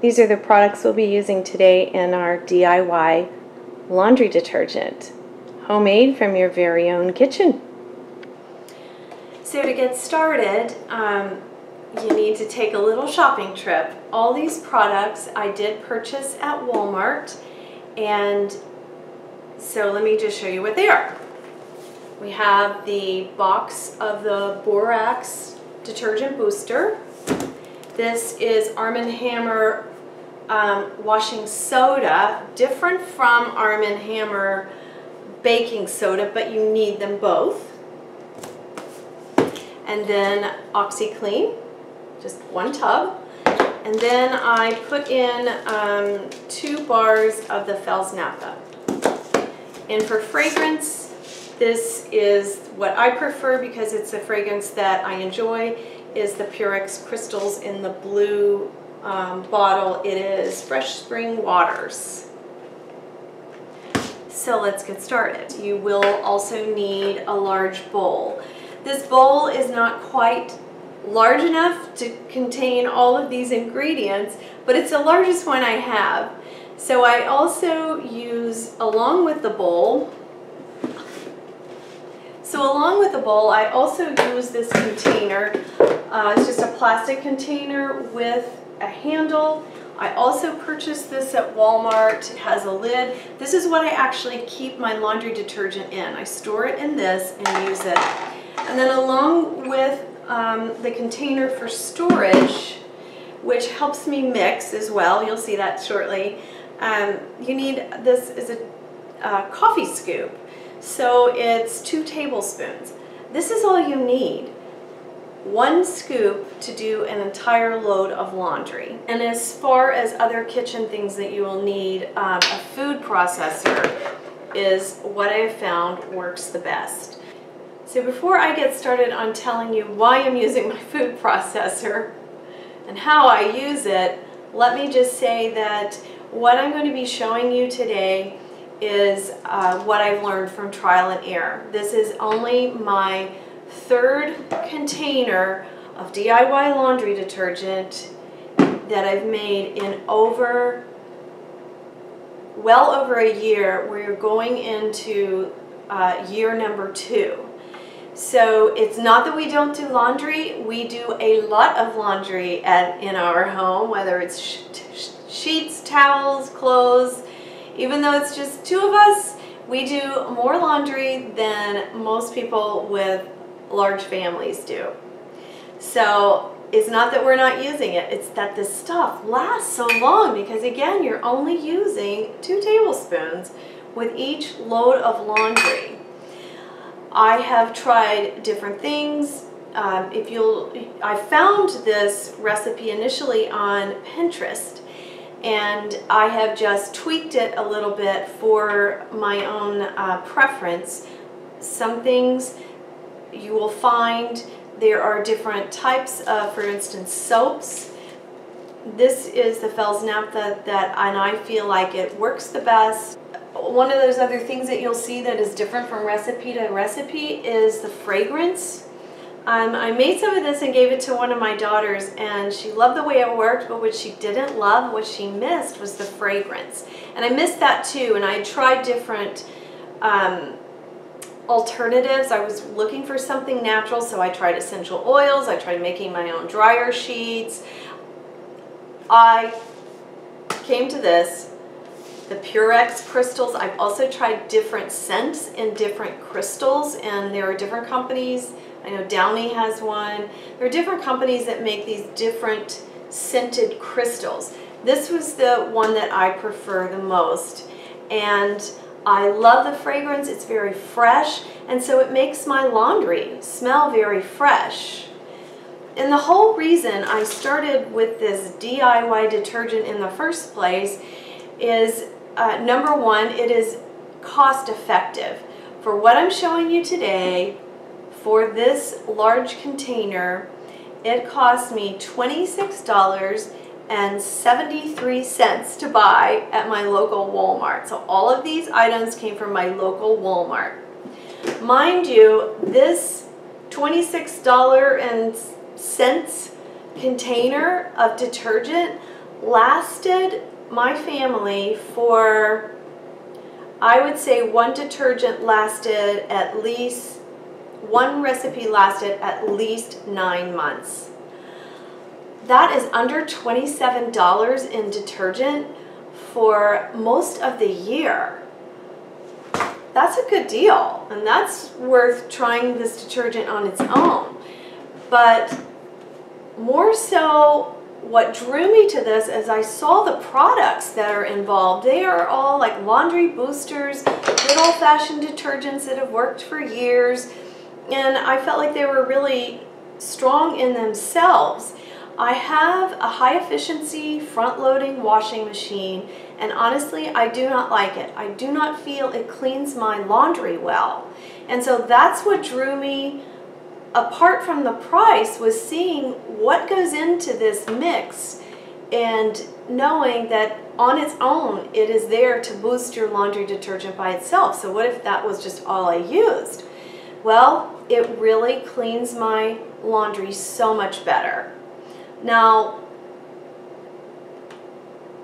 These are the products we'll be using today in our DIY laundry detergent, homemade from your very own kitchen. So to get started, you need to take a little shopping trip. All these products I did purchase at Walmart, and so let me just show you what they are. We have the box of the Borax detergent booster. This is Arm & Hammer washing soda, different from Arm & Hammer baking soda, but you need them both. And then OxyClean, just one tub. And then I put in 2 bars of the Fels Naphtha. And for fragrance, this is what I prefer because it's a fragrance that I enjoy, is the Purex Crystals in the blue bottle. It is Fresh Spring Waters. So let's get started. You will also need a large bowl. This bowl is not quite large enough to contain all of these ingredients, but it's the largest one I have. So I also use, along with the bowl, I also use this container. It's just a plastic container with a handle. I also purchased this at Walmart. It has a lid. This is what I actually keep my laundry detergent in. I store it in this and use it. And then along with the container for storage, which helps me mix as well, you'll see that shortly, you need, this is a coffee scoop. So it's 2 tablespoons. This is all you need. 1 scoop to do an entire load of laundry. And as far as other kitchen things that you will need, a food processor is what I have found works the best. So before I get started on telling you why I'm using my food processor and how I use it, let me just say that what I'm going to be showing you today is what I've learned from trial and error. This is only my 3rd container of DIY laundry detergent that I've made in well over a year. We're going into year number 2. So it's not that we don't do laundry. We do a lot of laundry in our home, whether it's sheets, towels, clothes. Even though it's just 2 of us, we do more laundry than most people with large families do. So it's not that we're not using it, it's that this stuff lasts so long because, again, you're only using 2 tablespoons with each load of laundry. I have tried different things. I found this recipe initially on Pinterest, and I have just tweaked it a little bit for my own preference. Some things you will find there are different types of, for instance, soaps. This is the Fels Naphtha and I feel like it works the best. One of those other things that you'll see that is different from recipe to recipe is the fragrance. I made some of this and gave it to one of my daughters, and she loved the way it worked, but what she didn't love, what she missed, was the fragrance. And I missed that too, and I tried different alternatives. I was looking for something natural, so I tried essential oils, I tried making my own dryer sheets. I came to this, the Purex crystals. I've also tried different scents in different crystals, and there are different companies. I know Downy has one. There are different companies that make these different scented crystals. This was the one that I prefer the most, and I love the fragrance. It's very fresh, and so it makes my laundry smell very fresh. And the whole reason I started with this DIY detergent in the first place is, number one, it is cost effective. For what I'm showing you today, for this large container, it cost me $26.73 to buy at my local Walmart. So all of these items came from my local Walmart. Mind you, this $26 container of detergent lasted my family for, I would say one recipe lasted at least 9 months. That is under $27 in detergent for most of the year. That's a good deal, and that's worth trying this detergent on its own. But more so, what drew me to this is I saw the products that are involved. They are all like laundry boosters, good old-fashioned detergents that have worked for years, and I felt like they were really strong in themselves. I have a high-efficiency front-loading washing machine, and honestly, I do not like it. I do not feel it cleans my laundry well. And so that's what drew me, apart from the price, was seeing what goes into this mix and knowing that on its own it is there to boost your laundry detergent by itself. So what if that was just all I used? Well, it really cleans my laundry so much better. Now,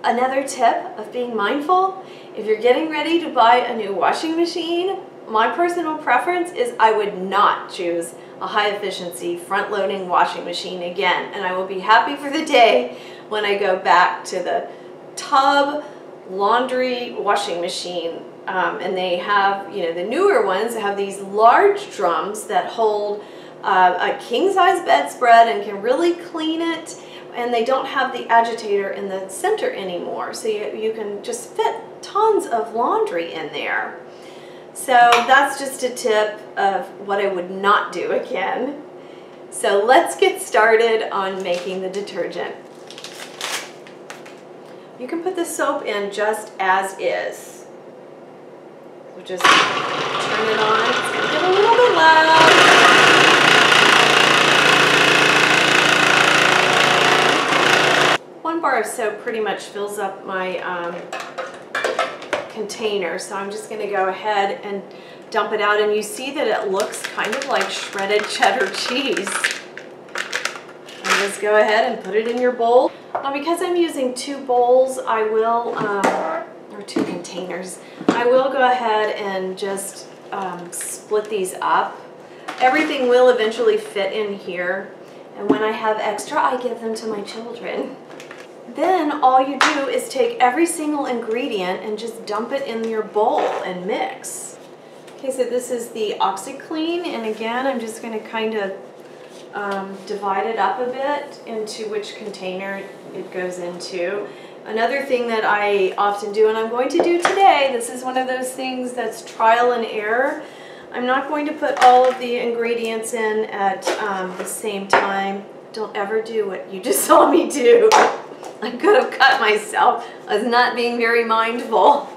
another tip of being mindful, if you're getting ready to buy a new washing machine, my personal preference is I would not choose a high-efficiency front-loading washing machine again, and I will be happy for the day when I go back to the tub laundry washing machine. And they have, you know, the newer ones have these large drums that hold a king-size bedspread and can really clean it, and they don't have the agitator in the center anymore, so you can just fit tons of laundry in there. So that's just a tip of what I would not do again. So let's get started on making the detergent. You can put the soap in just as is. So just turn it on. It's going to get a little bit loud. One bar of soap pretty much fills up my container, so I'm just going to go ahead and dump it out, and you see that it looks kind of like shredded cheddar cheese. And just go ahead and put it in your bowl. Now, because I'm using 2 bowls, I will, or 2 containers, I will go ahead and just split these up. Everything will eventually fit in here, and when I have extra, I give them to my children. Then all you do is take every single ingredient and just dump it in your bowl and mix. Okay, so this is the OxiClean, and again, I'm just going to kind of divide it up a bit into which container it goes into. Another thing that I often do, and I'm going to do today, this is one of those things that's trial and error. I'm not going to put all of the ingredients in at the same time. Don't ever do what you just saw me do. I could have cut myself. I was not being very mindful.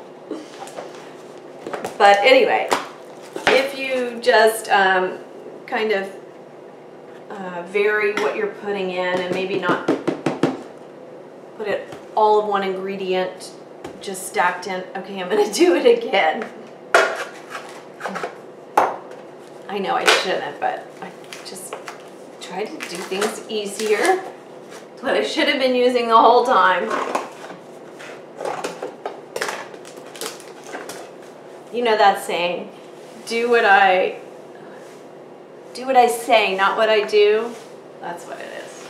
But anyway, if you just kind of vary what you're putting in and maybe not put it all of one ingredient just stacked in. Okay, I'm going to do it again. I know I shouldn't, but I just try to do things easier. What I should have been using the whole time. You know that saying, do what I say, not what I do. That's what it is.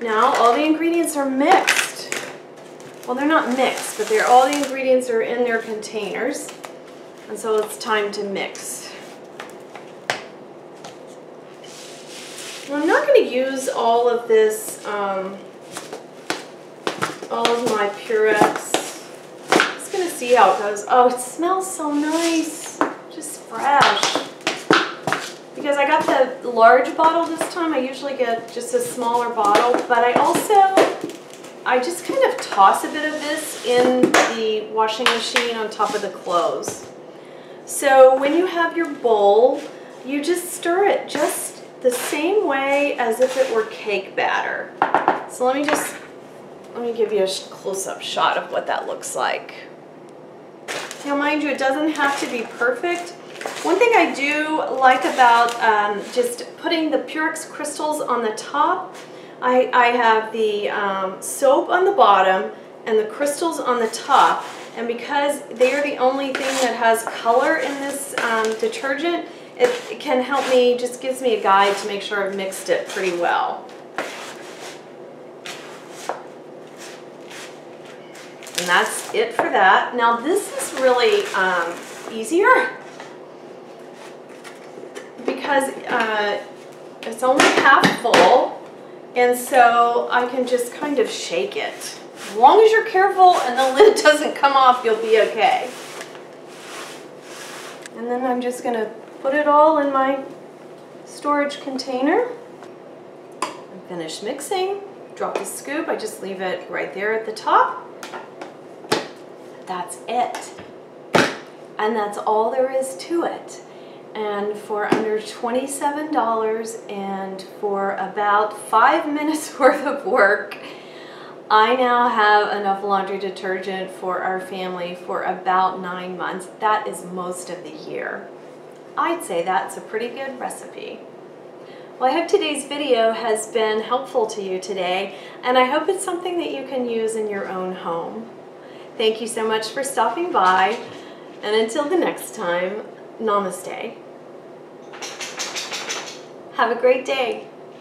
Now all the ingredients are mixed. Well, they're not mixed, but all the ingredients are in their containers. And so it's time to mix. Now, I'm not going to use all of this, all of my Purex. I'm just going to see how it goes. Oh, it smells so nice, just fresh. Because I got the large bottle this time, I usually get just a smaller bottle, but I just kind of toss a bit of this in the washing machine on top of the clothes. So when you have your bowl, you just stir it just the same way as if it were cake batter. So let me give you a close-up shot of what that looks like. Now, mind you, it doesn't have to be perfect. One thing I do like about just putting the Purex crystals on the top, I have the soap on the bottom and the crystals on the top, and because they are the only thing that has color in this detergent, it can help me, just gives me a guide to make sure I've mixed it pretty well. And that's it for that. Now this is really easier because it's only half full, and so I can just kind of shake it. As long as you're careful and the lid doesn't come off, you'll be okay. And then I'm just going to put it all in my storage container. I'm finished mixing. Drop the scoop. I just leave it right there at the top. That's it. And that's all there is to it. And for under $27 and for about 5 minutes worth of work, I now have enough laundry detergent for our family for about 9 months. That is most of the year. I'd say that's a pretty good recipe. Well, I hope today's video has been helpful to you today, and I hope it's something that you can use in your own home. Thank you so much for stopping by, and until the next time, namaste. Have a great day.